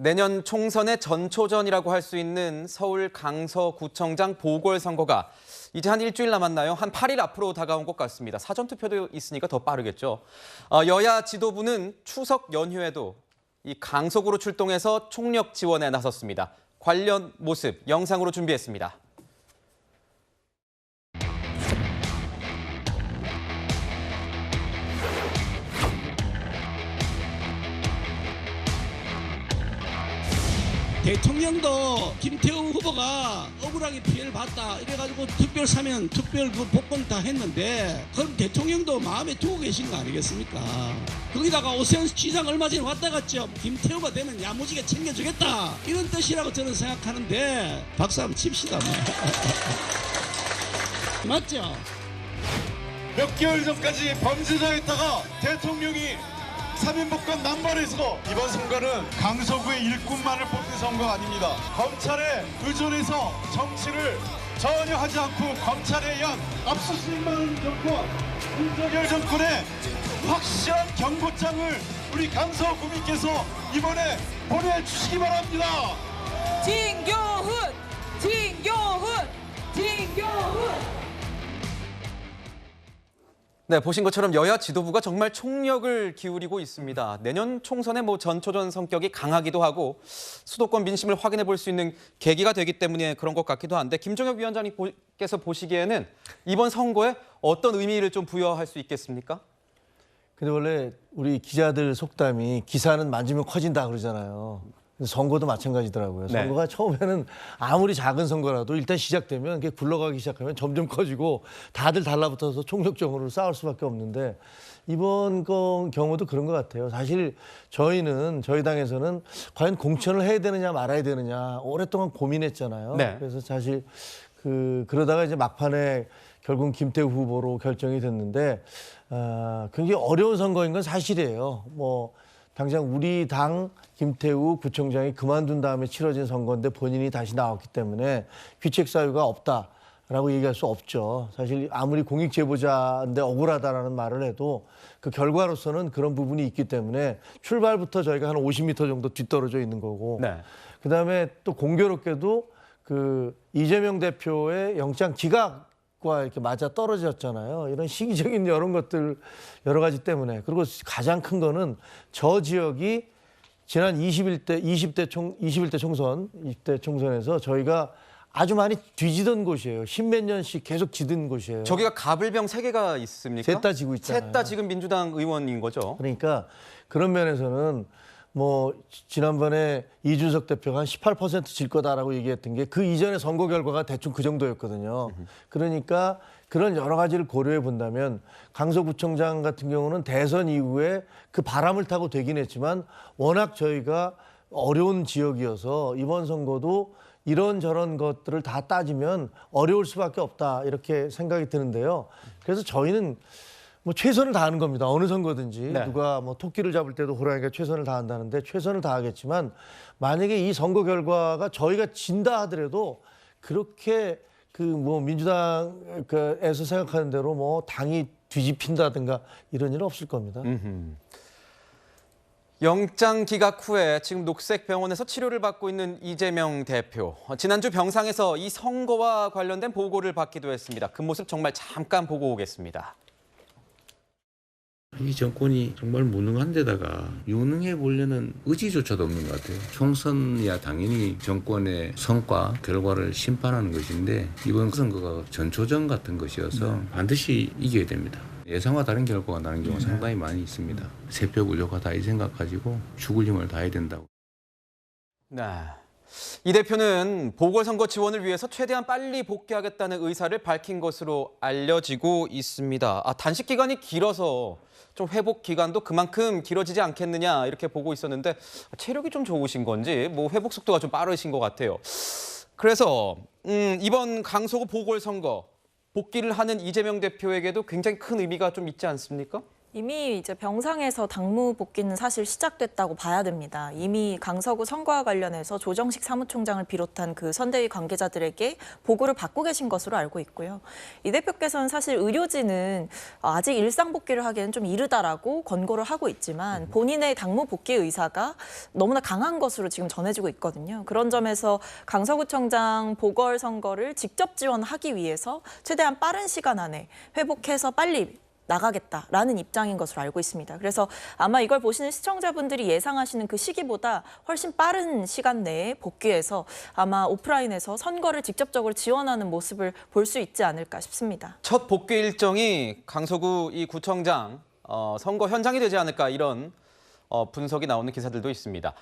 내년 총선의 전초전이라고 할 수 있는 서울 강서구청장 보궐선거가 이제 한 일주일 남았나요? 한 8일 앞으로 다가온 것 같습니다. 사전투표도 있으니까 더 빠르겠죠. 여야 지도부는 추석 연휴에도 이 강서구로 출동해서 총력 지원에 나섰습니다. 관련 모습 영상으로 준비했습니다. 대통령도 김태우 후보가 억울하게 피해를 봤다 이래가지고 특별 사면, 특별 복권 다 했는데 그럼 대통령도 마음에 두고 계신 거 아니겠습니까? 거기다가 오세훈 시장 얼마 전에 왔다 갔죠. 김태우가 되면 야무지게 챙겨주겠다 이런 뜻이라고 저는 생각하는데 박수 한번 칩시다. 맞죠? 몇 개월 전까지 범죄자였다가 대통령이 3인 복권 남발해서 이번 선거는 강서구의 일꾼만을 뽑는 선거가 아닙니다. 검찰에 의존해서 정치를 전혀 하지 않고 검찰에 의한 압수수색만 하는 정권, 윤석열 정권의 확실한 경고장을 우리 강서구민께서 이번에 보내주시기 바랍니다. 진교훈! 진교훈! 진교훈! 네, 보신 것처럼 여야 지도부가 정말 총력을 기울이고 있습니다. 내년 총선의 전초전 성격이 강하기도 하고 수도권 민심을 확인해 볼 수 있는 계기가 되기 때문에 그런 것 같기도 한데 김종혁 위원장님께서 보시기에는 이번 선거에 어떤 의미를 좀 부여할 수 있겠습니까? 근데 원래 우리 기자들 속담이 기사는 만지면 커진다 그러잖아요. 선거도 마찬가지더라고요. 네. 선거가 처음에는 아무리 작은 선거라도 일단 시작되면 이게 굴러가기 시작하면 점점 커지고 다들 달라붙어서 총력적으로 싸울 수밖에 없는데 이번 경우도 그런 것 같아요. 사실 저희 당에서는 과연 공천을 해야 되느냐 말아야 되느냐 오랫동안 고민했잖아요. 네. 그래서 사실 그러다가 이제 막판에 결국 김태우 후보로 결정이 됐는데 굉장히 어려운 선거인 건 사실이에요. 당장 우리 당 김태우 구청장이 그만둔 다음에 치러진 선거인데 본인이 다시 나왔기 때문에 귀책 사유가 없다라고 얘기할 수 없죠. 사실 아무리 공익 제보자인데 억울하다라는 말을 해도 그 결과로서는 그런 부분이 있기 때문에 출발부터 저희가 한 50m 정도 뒤떨어져 있는 거고. 네. 그다음에 또 공교롭게도 이재명 대표의 영장 기각 과 이렇게 맞아 떨어졌잖아요. 이런 시기적인 이런 것들 여러 가지 때문에. 그리고 가장 큰 거는 저 지역이 지난 20대 총선에서 저희가 아주 많이 뒤지던 곳이에요. 십몇 년씩 계속 지든 곳이에요. 저기가 가불병 3개가 있습니까? 셋 다 지고 있잖아요. 셋 다 지금 민주당 의원인 거죠? 그러니까 그런 면에서는 지난번에 이준석 대표가 한 18% 질 거다라고 얘기했던 게 그 이전의 선거 결과가 대충 그 정도였거든요. 그러니까 그런 여러 가지를 고려해 본다면 강서구청장 같은 경우는 대선 이후에 그 바람을 타고 되긴 했지만 워낙 저희가 어려운 지역이어서 이번 선거도 이런저런 것들을 다 따지면 어려울 수밖에 없다 이렇게 생각이 드는데요. 그래서 저희는 최선을 다하는 겁니다. 어느 선거든지. 네. 누가 토끼를 잡을 때도 호랑이가 최선을 다한다는데 최선을 다하겠지만 만약에 이 선거 결과가 저희가 진다 하더라도 그렇게 민주당에서 생각하는 대로 당이 뒤집힌다든가 이런 일은 없을 겁니다. 영장 기각 후에 지금 녹색병원에서 치료를 받고 있는 이재명 대표. 지난주 병상에서 이 선거와 관련된 보고를 받기도 했습니다. 그 모습 정말 잠깐 보고 오겠습니다. 이 정권이 정말 무능한 데다가 유능해 보려는 의지조차도 없는 것 같아요. 총선이야 당연히 정권의 성과, 결과를 심판하는 것인데 이번 선거가 전초전 같은 것이어서 반드시 이겨야 됩니다. 예상과 다른 결과가 나는 경우가 상당히 많이 있습니다. 세표 굴욕하다 이 생각 가지고 죽을 힘을 다해야 된다고. 네. 이 대표는 보궐선거 지원을 위해서 최대한 빨리 복귀하겠다는 의사를 밝힌 것으로 알려지고 있습니다. 단식 기간이 길어서 좀 회복 기간도 그만큼 길어지지 않겠느냐 이렇게 보고 있었는데 체력이 좀 좋으신 건지 회복 속도가 좀 빠르신 것 같아요. 그래서 이번 강서구 보궐선거 복귀를 하는 이재명 대표에게도 굉장히 큰 의미가 좀 있지 않습니까? 이미 이제 병상에서 당무 복귀는 사실 시작됐다고 봐야 됩니다. 이미 강서구 선거와 관련해서 조정식 사무총장을 비롯한 그 선대위 관계자들에게 보고를 받고 계신 것으로 알고 있고요. 이 대표께서는 사실 의료진은 아직 일상 복귀를 하기에는 좀 이르다라고 권고를 하고 있지만 본인의 당무 복귀 의사가 너무나 강한 것으로 지금 전해지고 있거든요. 그런 점에서 강서구청장 보궐선거를 직접 지원하기 위해서 최대한 빠른 시간 안에 회복해서 빨리 나가겠다라는 입장인 것으로 알고 있습니다. 그래서 아마 이걸 보시는 시청자분들이 예상하시는 그 시기보다 훨씬 빠른 시간 내에 복귀해서 아마 오프라인에서 선거를 직접적으로 지원하는 모습을 볼 수 있지 않을까 싶습니다. 첫 복귀 일정이 강서구 이 구청장 선거 현장이 되지 않을까 이런 분석이 나오는 기사들도 있습니다.